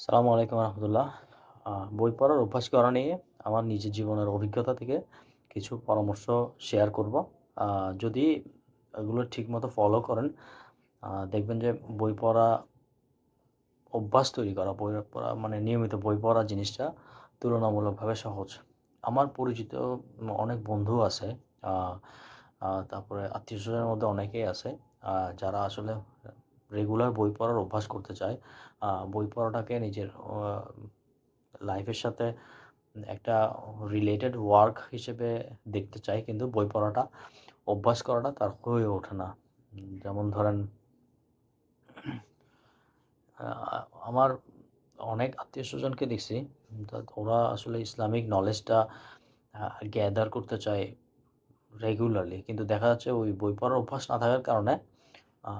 আসসালামু আলাইকুম রহমতুল্লাহ। বই পড়ার অভ্যাস করা নিয়ে আমার নিজের জীবনের অভিজ্ঞতা থেকে কিছু পরামর্শ শেয়ার করব। যদি এগুলো ঠিকমতো ফলো করেন, দেখবেন যে বই পড়া অভ্যাস তৈরি করা, বই পড়া মানে নিয়মিত বই পড়া জিনিসটা তুলনামূলকভাবে সহজ। আমার পরিচিত অনেক বন্ধু আছে, আ আ তারপরে আত্মীয়স্বজনের মধ্যে অনেকেই আছে, যারা আসলে রেগুলার বই পড়ার অভ্যাস করতে চায়। বই পড়াটাকে নিজের লাইফের সাথে একটা রিলেটেড ওয়ার্ক হিসেবে দেখতে চায়, কিন্তু বই পড়াটা অভ্যাস করাটা তার হয়ে ওঠে না। যেমন ধরেন, আ আমার অনেক আত্মীয়স্বজনকে দেখছি, ওরা আসলে ইসলামিক নলেজটা আ গ্যাদার করতে চায় রেগুলারলি। কিন্তু দেখা যাচ্ছে ওই বই পড়ার অভ্যাস না থাকার কারণে আ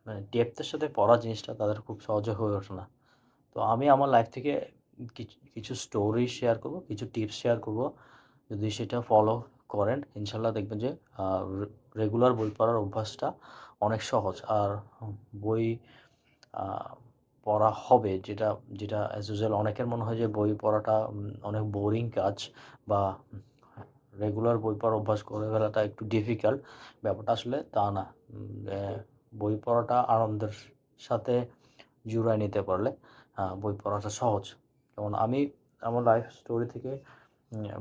মানে ডেপথ এর সাথে পড়া জিনিসটা তাদের খুব সহজে হয়ে ওঠে না। তো আমি আমার লাইফ থেকে কিছু স্টোরি শেয়ার করব, কিছু টিপস শেয়ার করব। যদি সেটা ফলো করেন, ইনশাআল্লাহ দেখবেন যে আ রে রেগুলার বই পড়ার অভ্যাসটা অনেক সহজ। আর বই আ পড়া হবে, যেটা যেটা অ্যাজ ইউজুয়াল অনেকের মনে হয় যে বই পড়াটা অনেক বোরিং কাজ, বা রেগুলার বই পড়ার অভ্যাস করে ফেলাটা একটু ডিফিকাল্ট। ব্যাপারটা আসলে তা না। বই পড়াটা আনন্দের সাথে জুড়ায় নিতে পারলে বই পড়াটা সহজ। যেমন আমি আমার লাইফ স্টোরি থেকে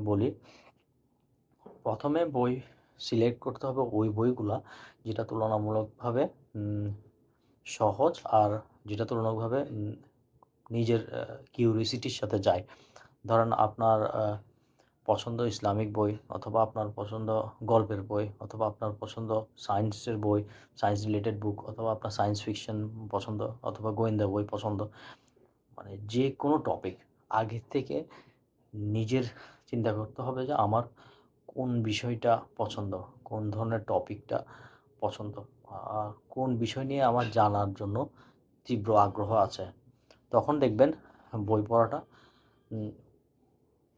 বলি। ১ম এ বই সিলেক্ট করতে হবে ওই বইগুলা যেটা তুলনামূলকভাবে উম সহজ, আর যেটা তুলনামূলকভাবে নিজের কিউরিওসিটির সাথে যায়। ধরেন আপনার পছন্দ ইসলামিক বই, অথবা আপনার পছন্দ গল্পের বই, অথবা আপনার পছন্দ সায়েন্সের বই, সায়েন্স রিলেটেড বুক, অথবা আপনার সায়েন্স ফিকশন পছন্দ, অথবা গোয়েন্দা বই পছন্দ। মানে যেকোনো টপিক আগে থেকে নিজের চিন্তা করতে হবে যে আমার কোন বিষয়টা পছন্দ, কোন ধরনের টপিকটা পছন্দ, কোন বিষয় নিয়ে আমার জানার জন্য তীব্র আগ্রহ আছে। তখন দেখবেন বই পড়াটা উম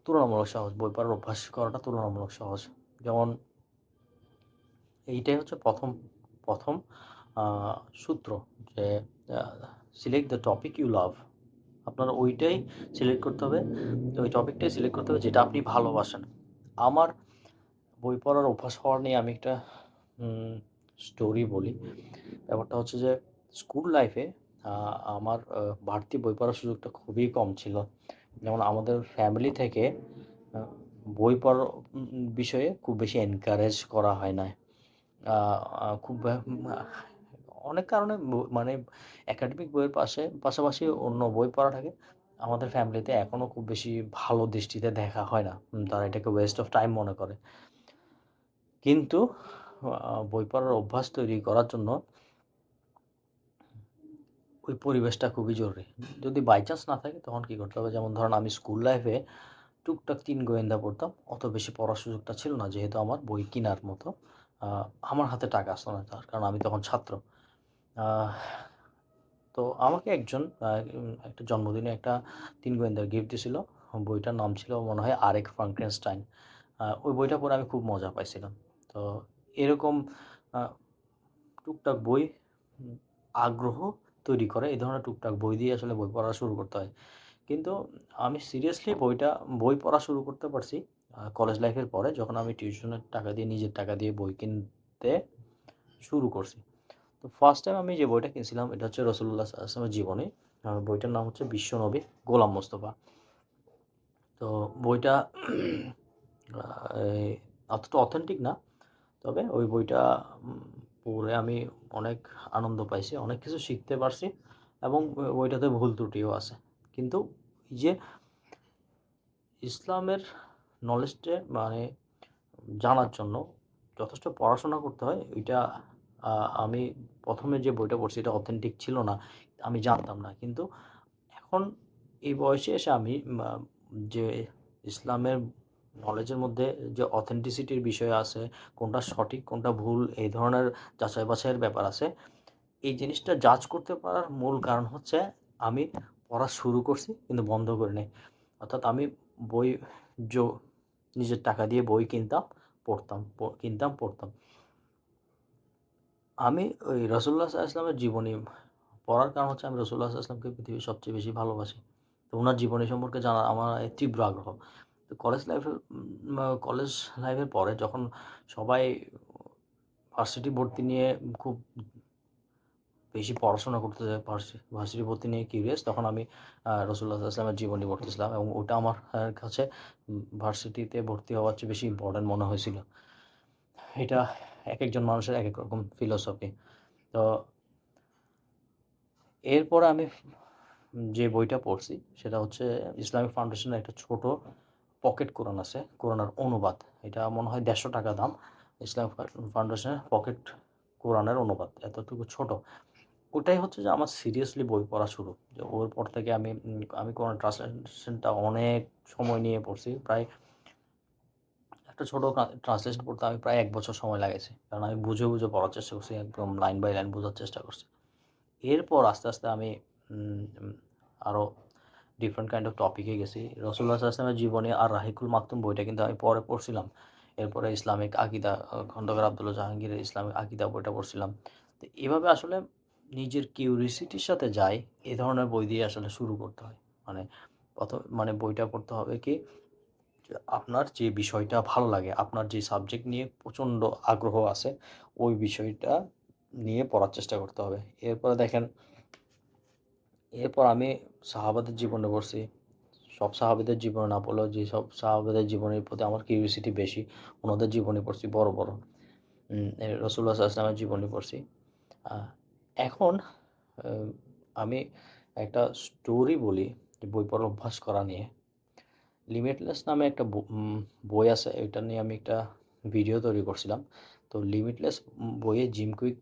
তুলনামূলক সহজ। বই পড়ার অভ্যাস করাটা তুলনামূলক সহজ। যেমন এইটাই হচ্ছে ১ম আ সূত্র, যে uh select the topic you love. আপনার ওইটাই সিলেক্ট করতে হবে। ওই টপিকটাই সিলেক্ট করতে হবে যেটা আপনি ভালোবাসেন। আমার বই পড়ার অভ্যাস হওয়া নিয়ে আমি একটা উম স্টোরি বলি। ব্যাপারটা হচ্ছে যে স্কুল লাইফে আ আমার বাড়তি বই পড়ার সুযোগটা খুবই কম ছিল। যেমন আমাদের ফ্যামিলি থেকে আ বই পড়ার বিষয়ে খুব বেশি এনকারেজ করা হয় নাই। আ আ খুব অনেক কারণে মানে একাডেমিক বইয়ের পাশাপাশি অন্য বই পড়াটাকে আমাদের ফ্যামিলিতে এখনো খুব বেশি ভালো দৃষ্টিতে দেখা হয় না। তারা এটাকে ওয়েস্ট অফ টাইম মনে করে। কিন্তু বই পড়ার অভ্যাস তৈরি করার জন্য ওই পরিবেশটা খুবই জরুরি। যদি বাই চান্স না থাকে তখন কি করতে হবে? যেমন ধরেন, আমি স্কুল লাইফে টুকটাক ৩ গোয়েন্দা পড়তাম। অত বেশি পড়ার সুযোগটা ছিল না, যেহেতু আমার বই কিনার মতো আ আমার হাতে টাকা আসতো না, তার কারণ আমি তখন ছাত্র। আহ তো আমাকে একজন একটা জন্মদিনে একটা ৩ গোয়েন্দার গিফট দিছিল। বইটার নাম ছিল মনে হয় 'আরেক ফ্রাঙ্কেনস্টাইন'। ওই বইটা পড়ে আমি খুব মজা পাইছিলাম। তো এরকম আ টুকটাক বই উম আগ্রহ তৈরি করে। এই ধরনের টুকটাক বই দিয়ে আসলে বই পড়া শুরু করতে হয়। কিন্তু আমি সিরিয়াসলি বই পড়া শুরু করতে পারছি কলেজ লাইফের পরে, যখন আমি টিউশনের টাকা দিয়ে, নিজের টাকা দিয়ে বই কিনতে শুরু করছি। তো ফার্স্ট টাইম আমি যে বইটা কিনছিলাম এটা হচ্ছে রাসূলুল্লাহ সাল্লাল্লাহু আলাইহি ওয়াসাল্লামের জীবনী। বইটার নাম হচ্ছে 'বিশ্বনবী গোলাম মোস্তফা'। তো বইটা আ এই অতটা অথেন্টিক না। তবে ওই বইটা উম পড়ে আমি অনেক আনন্দ পাইছি, অনেক কিছু শিখতে পারছি, এবং বইটাতে ভুল ত্রুটিও আছে। কিন্তু এই যে ইসলামের নলেজটা মানে জানার জন্য যথেষ্ট পড়াশোনা করতে হয়। ওইটা আ আমি ১ম এ যে বইটা পড়ছি এটা অথেন্টিক ছিল না। আমি জানতাম না। কিন্তু এখন এই বয়সে এসে আমি মা যে ইসলামের নলেজের মধ্যে যে অথেন্টিসিটির বিষয় আছে, কোনটা সঠিক কোনটা ভুল, এই ধরনের যাচাই বাছাইয়ের ব্যাপার আছে। এই জিনিসটা জাজ করতে পারার মূল কারণ হচ্ছে আমি পড়া শুরু করছি কিন্তু বন্ধ করি নাই। অর্থাৎ আমি বই জো নিজের টাকা দিয়ে বই কিনতাম, পড়তাম, পড়তাম। আমি ওই রাসূলুল্লাহ সাল্লাল্লাহু আলাইহি ওয়াসাল্লামের জীবনী পড়ার কারণ হচ্ছে আমি রাসূলুল্লাহ সাল্লাল্লাহু আলাইহি ওয়াসাল্লামকে পৃথিবীর সবচেয়ে বেশি ভালোবাসি। তো উনার জীবনী সম্পর্কে জানার আমার তীব্র আগ্রহ। তো কলেজ লাইফের পরে যখন সবাই ভার্সিটি ভর্তি নিয়ে খুব বেশি পড়াশোনা করতে যায়, ভার্সিটি ভর্তি নিয়ে কিউরিয়াস, তখন আমি রাসূলুল্লাহ সাল্লাল্লাহু আলাইহি ওয়াসাল্লামের জীবনী পড়তেছিলাম এবং ওটা আমার কাছে ভার্সিটিতে ভর্তি হওয়ার চেয়ে বেশি ইম্পোর্টেন্ট মনে হয়েছিল। এটা একেকজন মানুষের একেক রকম ফিলোসফি। তো এরপরে আমি যে বইটা পড়ছি সেটা হচ্ছে ইসলামিক ফাউন্ডেশনের একটা ছোট পকেট কোরান আছে, কোরানের অনুবাদ। এটা মনে হয় ৳১৫০ দাম। ইসলামিক ফাউন্ডেশনের পকেট কোরানের অনুবাদ। এতটুকু ছোট। ওটাই হচ্ছে যে আমার সিরিয়াসলি বই পড়া শুরু। যে ওর পর থেকে আমি কোরান ট্রান্সলেশনটা অনেক সময় নিয়ে পড়ছি। প্রায় একটা ছোট ট্রান্সলেশন পড়তে আমি প্রায় ১ বছর সময় লাগাইছি। কারণ আমি বুঝে, বুঝে পড়ার চেষ্টা করছি। একদম লাইন বাই লাইন বোঝার চেষ্টা করছি। এরপর আস্তে, আস্তে আমি উম উম আরো ডিফারেন্ট কাইন্ড অফ টপিকে গেছি। রাসূলুল্লাহ সাল্লাল্লাহু আলাইহি ওয়াসাল্লামের জীবনী আর রাহিকুল মাকতুম বইটা কিন্তু আমি পরে পড়ছিলাম। এরপরে ইসলামিক আকিদা খন্দকার আব্দুল্লাহ জাহাঙ্গীরের ইসলামিক আকিদা বইটা পড়ছিলাম। তো এভাবে আসলে নিজের কিউরিওসিটির সাথে যাই, এ ধরনের বই দিয়ে আসলে শুরু করতে হয়। মানে মানে বইটা পড়তে হবে কি, যে আপনার যে বিষয়টা ভালো লাগে, আপনার যে সাবজেক্ট নিয়ে প্রচণ্ড আগ্রহ আছে, ওই বিষয়টা নিয়ে পড়ার চেষ্টা করতে হবে। এরপরে দেখেন, এরপর আমি সাহাবাদের জীবনে পড়ছি। সব সাহাবাদের জীবনে না পড়লেও যেসব সাহাবাদের জীবনের প্রতি আমার কিউরিওসিটি বেশি, ওনাদের জীবনী পড়ছি বড়, বড়। রাসূলুল্লাহ সাল্লাল্লাহু আলাইহি ওয়াসাল্লামের জীবনী পড়ছি। আ এখন আ আমি একটা স্টোরি বলি, যে বই পড়ার অভ্যাস করা নিয়ে। লিমিটলেস নামে একটা বই আছে। এটা নিয়ে আমি একটা ভিডিও তৈরি করছিলাম। তো লিমিটলেস বইয়ে জিম কুইক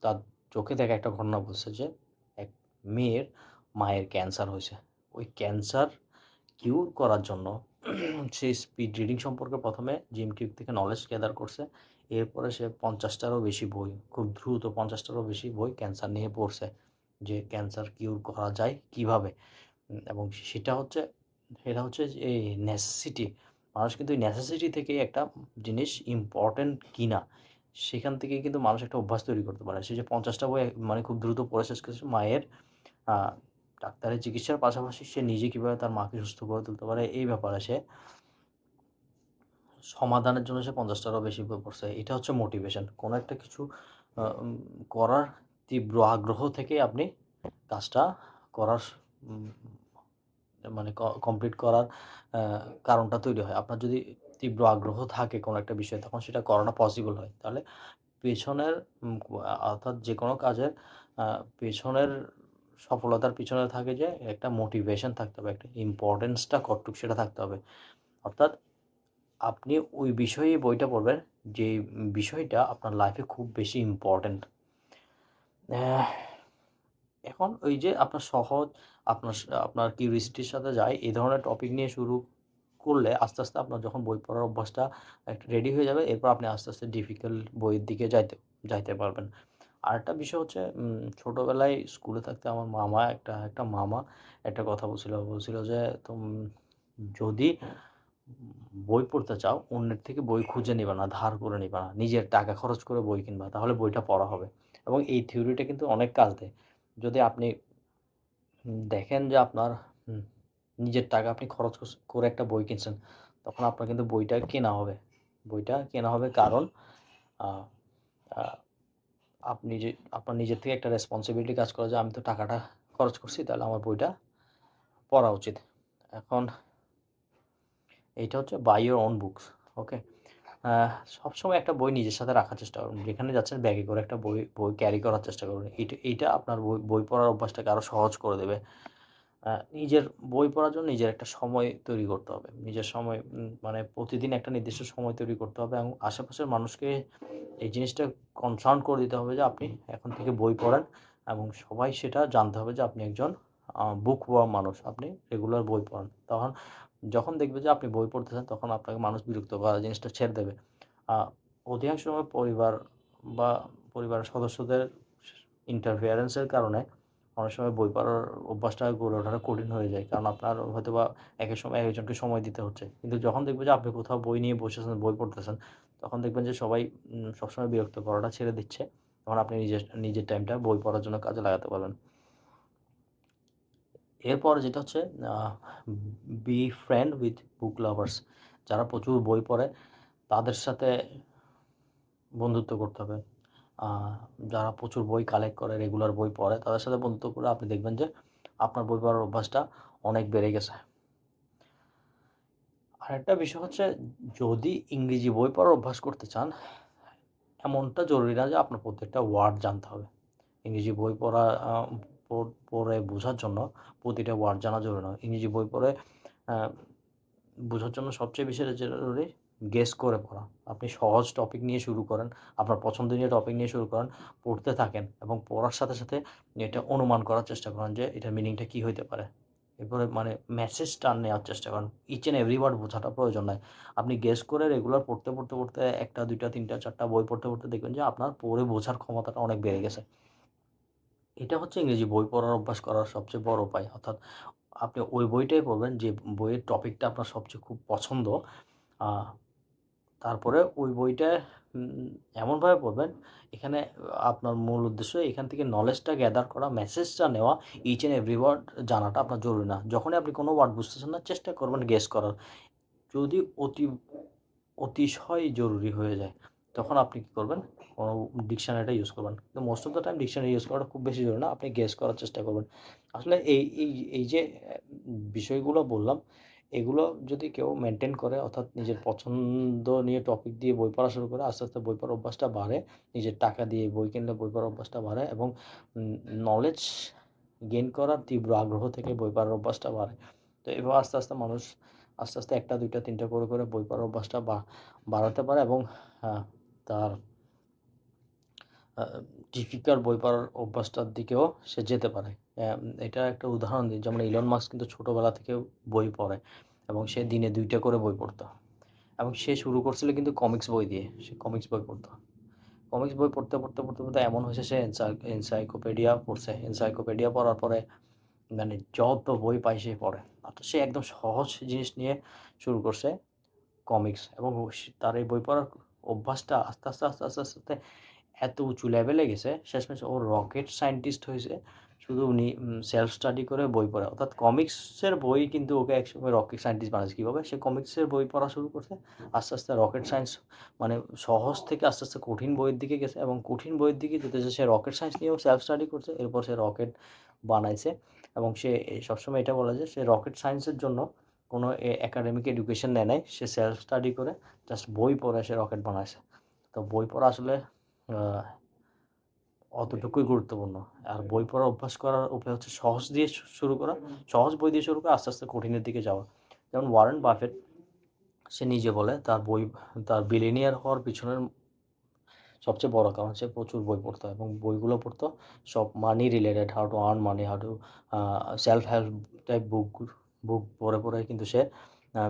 তার চোখে দেখা একটা ঘটনা বলছে যে, এক মেয়ের মায়ের ক্যান্সার হইছে। ওই ক্যান্সার কিউর করার জন্য সে স্পিড রিডিং সম্পর্কে ১ম এ জিম কিউক থেকে নলেজ গ্যাদার করছে। এরপরে সে ৫০ টারও বেশি বই, খুব দ্রুত ৫০ টারও বেশি বই ক্যান্সার নিয়ে পড়ছে। যে ক্যান্সার কিউর করা যায় কিভাবে? এবং সেটা হচ্ছে যে এই নেসেসিটি। মানুষ কিন্তু এই নেসেসিটি থেকেই একটা জিনিস ইম্পোর্টেন্ট কিনা, সেখান থেকেই কিন্তু মানুষ একটা অভ্যাস তৈরি করতে পারে। সে যে ৫০ টা বই মানে খুব দ্রুত পড়ে শেষ করেছে, মায়ের আ ডাক্তারের চিকিৎসার পাশাপাশি সে নিজে কিভাবে তার মাকে সুস্থ করে তুলতে পারে, এই ব্যাপারে সে সমাধানের জন্য সে ৫০ টারও বেশি বই পড়ছে। এটা হচ্ছে মোটিভেশন। কোনো একটা কিছু আ উম করার তীব্র আগ্রহ থেকেই আপনি কাজটা করার উম মানে কমপ্লিট করার আ কারণটা তৈরি হয়। আপনার যদি তীব্র আগ্রহ থাকে কোনো একটা বিষয়ে, তখন সেটা করাটা পসিবল হয়। তাহলে পেছনের অর্থাৎ যেকোনো কাজের আ পেছনের সফলতার পিছনে থাকে যে একটা মোটিভেশন থাকতে হবে, একটা ইম্পোর্টেন্সটা কতটুক সেটা থাকতে হবে। অর্থাৎ আপনি ওই বিষয়ে বইটা পড়বেন, যে বিষয়টা আপনার লাইফে খুব বেশি ইম্পোর্টেন্ট। অ্যা এখন ওই যে আপনার সহজ, আপনার কিউরিওসিটির সাথে যায়, এই ধরনের টপিক নিয়ে শুরু করলে আস্তে, আস্তে আপনার যখন বই পড়ার অভ্যাসটা একটা রেডি হয়ে যাবে, এরপর আপনি আস্তে, আস্তে ডিফিকাল্ট বইয়ের দিকে যাইতে পারবেন। আরেকটা বিষয় হচ্ছে, ছোটবেলায় স্কুলে থাকতে আমার একটা মামা একটা কথা বলছিল যে, যদি বই পড়তে চাও, অন্যের থেকে বই খুঁজে নিবা না, ধার করে নিবা না। নিজের টাকা খরচ করে বই কিনবা। তাহলে বইটা পড়া হবে। এবং এই থিওরিটা কিন্তু অনেক কাজ দেয়। যদি আপনি দেখেন যে আপনার হুম, নিজের টাকা আপনি খরচ করে একটা বই কিনছেন, তখন আপনার কিন্তু বইটা কেনা হবে। বইটা কেনা হবে, কারণ আ আ আপনি যে আপনার নিজের থেকে একটা রেসপনসিবিলিটি কাজ করে যে আমি তো টাকাটা খরচ করছি, তাহলে আমার বইটা পড়া উচিত। এখন এইটা হচ্ছে বাই ইউর ওন বুকস। ওকে? আ সবসময় একটা বই নিজের সাথে রাখার চেষ্টা করুন। যেখানে যাচ্ছেন ব্যাগে করে একটা বই বই ক্যারি করার চেষ্টা করুন। এইটা আপনার বই পড়ার অভ্যাসটাকে আরো সহজ করে দেবে। আ নিজের বই পড়ার জন্য নিজের একটা সময় তৈরি করতে হবে। নিজের সময় মানে প্রতিদিন একটা নির্দিষ্ট সময় তৈরি করতে হবে এবং আশেপাশের মানুষকে এই জিনিসটা কনসার্ন করে দিতে হবে যে আপনি এখন থেকে বই পড়েন, এবং সবাই সেটা জানতে হবে যে আপনি একজন বুক ওয়ার্ম মানুষ। আপনি রেগুলার বই পড়েন। যখন দেখবে যে আপনি বই পড়তেছেন, তখন আপনাকে মানুষ বিরক্ত করা জিনিসটা ছেড়ে দেবে। আ অধিকাংশ সময় বা পরিবারের সদস্যদের ইন্টারফিয়ারেন্স এর কারণে অনেক সময় বই পড়ার অভ্যাসটা গড়ে ওঠাটা কঠিন হয়ে যায়। কারণ আপনার হয়তোবা একেক সময় একেকজনকে সময় দিতে হচ্ছে। কিন্তু যখন দেখবেন যে আপনি কোথাও বই নিয়ে বসেছেন, বই পড়তেছেন, তখন দেখবেন যে সবাই সবসময় বিরক্ত করাটা ছেড়ে দিচ্ছে। তখন আপনি নিজের টাইমটা বই পড়ার জন্য কাজে লাগাতে পারবেন। এরপর যেটা হচ্ছে uh be friend with book lovers. যারা প্রচুর বই পড়ে তাদের সাথে বন্ধুত্ব করতে হবে। আ যারা প্রচুর বই কালেক্ট করে, রেগুলার বই পড়ে তাদের সাথে বন্ধুত্ব করলে আপনি দেখবেন যে আপনার বই পড়ার অভ্যাসটা অনেক বেড়ে গেছে। আরেকটা বিষয় হচ্ছে যদি ইংরেজি বই পড়ার অভ্যাস করতে চান, এমনটা জরুরি না যে আপনার প্রত্যেকটা ওয়ার্ড জানতে হবে। ইংরেজি বই পড়া পড়ে বোঝার জন্য প্রতিটা ওয়ার্ড জানা জরুরি নয়। ইংরেজি বই পড়ে আ বোঝার জন্য সবচেয়ে বেশি জরুরি গেস করে পড়া। আপনি সহজ টপিক নিয়ে শুরু করেন, আপনার পছন্দনীয় টপিক নিয়ে শুরু করেন, পড়তে থাকেন এবং পড়ার সাথে, সাথে এটা অনুমান করার চেষ্টা করেন যে এটার মিনিংটা কী হইতে পারে। এরপরে মানে মেসেজটা নেওয়ার চেষ্টা করেন। ইচ অ্যান্ড এভরি ওয়ার্ড বোঝাটা প্রয়োজন নাই। আপনি গেস করে রেগুলার পড়তে ১ টা, ২ টা, ৩ টা, ৪ টা বই পড়তে দেখবেন যে আপনার পড়ে বোঝার ক্ষমতাটা অনেক বেড়ে গেছে। এটা হচ্ছে ইংরেজি বই পড়ার অভ্যাস করার সবচেয়ে বড় উপায়। অর্থাৎ আপনি ওই বইটাই পড়বেন যে বইয়ের টপিকটা আপনার সবচেয়ে খুব পছন্দ। আ তারপরে ওই বইটা এমনভাবে পড়বেন, এখানে আপনার মূল উদ্দেশ্য এখান থেকে নলেজটা গ্যাদার করা, মেসেজটা নেওয়া, ইচ অ্যান্ড এভরি ওয়ার্ড জানাটা আপনার জরুরি না। যখনই আপনি কোনো ওয়ার্ড বুঝতেছেন না, চেষ্টা করবেন গেস করার। যদি অতিশয় জরুরি হয়ে যায়, তখন আপনি কী করবেন? কোনো ডিকশনারিটা ইউজ করবেন। কিন্তু most of the time dictionary use করাটা খুব বেশি জরুরি না। আপনি গেস করার চেষ্টা করবেন। আসলে এই যে বিষয়গুলো বললাম, এগুলো যদি কেউ মেইনটেইন করে অর্থাৎ নিজের পছন্দ নিয়ে টপিক দিয়ে বই পড়া শুরু করে, আস্তে, আস্তে বই পড়ার অভ্যাসটা বাড়ে। নিজের টাকা দিয়ে বই কিনলে বই পড়ার অভ্যাসটা বাড়ে এবং নলেজ গেইন করার তীব্র আগ্রহ থেকে বই পড়ার অভ্যাসটা বাড়ে। তো এভাবে আস্তে, আস্তে মানুষ আস্তে, আস্তে ১ টা, ২ টা, ৩ টা করে বই পড়ার অভ্যাসটা বাড়াতে পারে এবং আ তার আ ডিফিকাল্ট বই পড়ার অভ্যাসটার দিকেও সে যেতে পারে। এটার একটা উদাহরণ দিই যেমন ইলন মাস্ক কিন্তু ছোটবেলা থেকে বই পড়ে এবং সে দিনে ২ টা করে বই পড়ত এবং সে শুরু করছিল কিন্তু কমিক্স বই দিয়ে। সে কমিক্স বই পড়ত। কমিক্স বই পড়তে এমন হয়েছে সে এনসাইক্লোপিডিয়া পড়ছে। এনসাইক্লোপিডিয়া পড়ার পরে মানে যত বই পায় সে পড়ে। অর্থাৎ সে একদম সহজ জিনিস নিয়ে শুরু করছে কমিক্স এবং তার এই বই পড়ার অভ্যাসটা আস্তে, আস্তে এত উঁচু লেভেলে গেছে, শেষমেশ ও রকেট সায়েন্টিস্ট হইছে। শুধু উনি সেলফ স্টাডি করে বই পড়ে। অর্থাৎ কমিক্সের বই কিন্তু ওকে একসময় রকেট সায়েন্টিস্ট বানাইছে। কিভাবে? সে কমিক্সের বই পড়া শুরু করছে। আস্তে, আস্তে রকেট সায়েন্স মানে সহজ থেকে আস্তে, আস্তে কঠিন বইয়ের দিকে গেছে এবং কঠিন বইয়ের দিকে যেতে, যেতে সে রকেট সায়েন্স নিয়েও সেলফ স্টাডি করছে। এরপর সে রকেট বানাইছে এবং সে সবসময় এটা বলে যে সে রকেট সায়েন্সের জন্য কোনো একাডেমিক এডুকেশন নেয় নাই। সে সেলফ স্টাডি করে জাস্ট বই পড়ে সে রকেট বানাইছে। তো বই পড়া আসলে আ অতটুকুই গুরুত্বপূর্ণ। আর বই পড়ার অভ্যাস করার উপায় হচ্ছে সহজ দিয়ে শুরু করা। সহজ বই দিয়ে শুরু করে আস্তে, আস্তে কঠিনের দিকে যাওয়া। যেমন ওয়ারেন বাফেট সে নিজে বলে তার বিলিনিয়ার হওয়ার পিছনের সবচেয়ে বড় কারণ সে প্রচুর বই পড়তো এবং বইগুলো পড়তো সব money related, how to earn money, how to uh self help type book পড়ে কিন্তু সে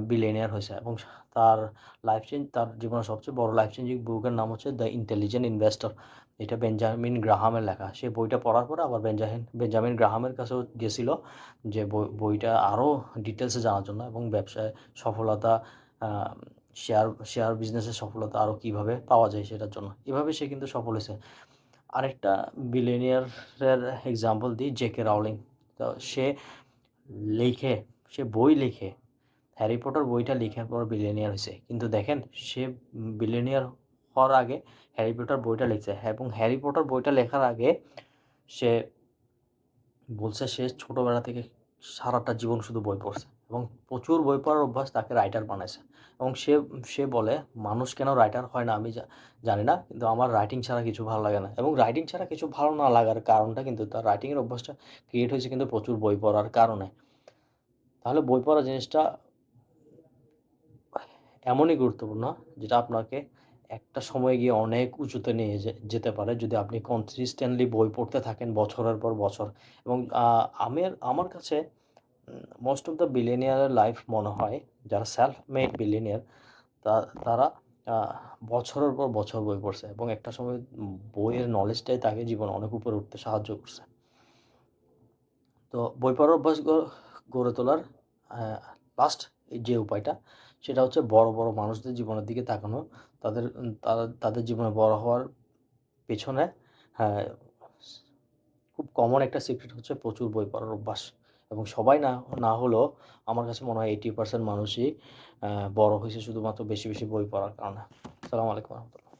বিলিয়নিয়ার হইছে এবং তার জীবনের সবচেয়ে বড় লাইফ চেঞ্জিং বুকের নাম হচ্ছে 'দ্য ইন্টেলিজেন্ট ইনভেস্টর'। এটা বেঞ্জামিন গ্রাহামের লেখা। সে বইটা পড়ার পরে আবার বেঞ্জামিন গ্রাহামের কাছেও গেছিল যে বইটা আরও ডিটেইলসে জানার জন্য এবং ব্যবসায় সফলতা আ শেয়ার বিজনেসের সফলতা আরও কিভাবে পাওয়া যায় সেটার জন্য। এভাবে সে কিন্তু সফল হইছে। আরেকটা বিলিয়নিয়ারের এক্সাম্পল দিই জেকে রাউলিং। তো লিখে, সে বই লিখে, হ্যারি পটার বইটা লিখার পর বিলিয়নিয়ার হইছে। কিন্তু দেখেন সে বিলিয়নিয়ার হওয়ার আগে হ্যারি পটার বইটা লিখছে এবং হ্যারি পটার বইটা লেখার আগে সে বলছে সে ছোটবেলা থেকে সারাটা জীবন শুধু বই পড়ছে এবং প্রচুর বই পড়ার অভ্যাস তাকে রাইটার বানাইছে এবং সে বলে মানুষ কেন রাইটার হয় না আমি জানি না কিন্তু আমার রাইটিং ছাড়া কিছু ভালো লাগে না এবং রাইটিং ছাড়া কিছু ভালো না লাগার কারণটা কিন্তু তার রাইটিংয়ের অভ্যাসটা ক্রিয়েট হয়েছে কিন্তু প্রচুর বই পড়ার কারণে। তাহলে বই পড়া জিনিসটা এমনই গুরুত্বপূর্ণ যেটা আপনাকে একটা সময় গিয়ে অনেক উঁচুতে নিয়ে যেতে পারে যদি আপনি কনসিস্টেন্টলি বই পড়তে থাকেন বছরের পর বছর এবং আমার কাছে মোস্ট অফ দ্য বিলিয়নিয়ারের লাইফ মনে হয় যারা সেলফ মেড বিলিয়নিয়ার তারা আ বছরের পর বছর বই পড়ছে এবং একটা সময় বইয়ের নলেজটাই তাকে জীবনে অনেক উপরে উঠতে সাহায্য করছে। তো বই পড়ার অভ্যাস গড়ে তোলার আ লাস্ট যে উপায়টা সেটা হচ্ছে বড়, বড় মানুষদের জীবনের দিকে তাকানো। তাদের জীবনে বড় হওয়ার পেছনে হ্যাঁ, খুব কমন একটা সিক্রেট হচ্ছে প্রচুর বই পড়ার অভ্যাস এবং সবাই না না হলেও আমার কাছে মনে হয় 80% মানুষই বড় হইছে শুধুমাত্র বেশি, বেশি বই পড়ার কারণে। আসসালামু আলাইকুম ওয়া রাহমাতুল্লাহ।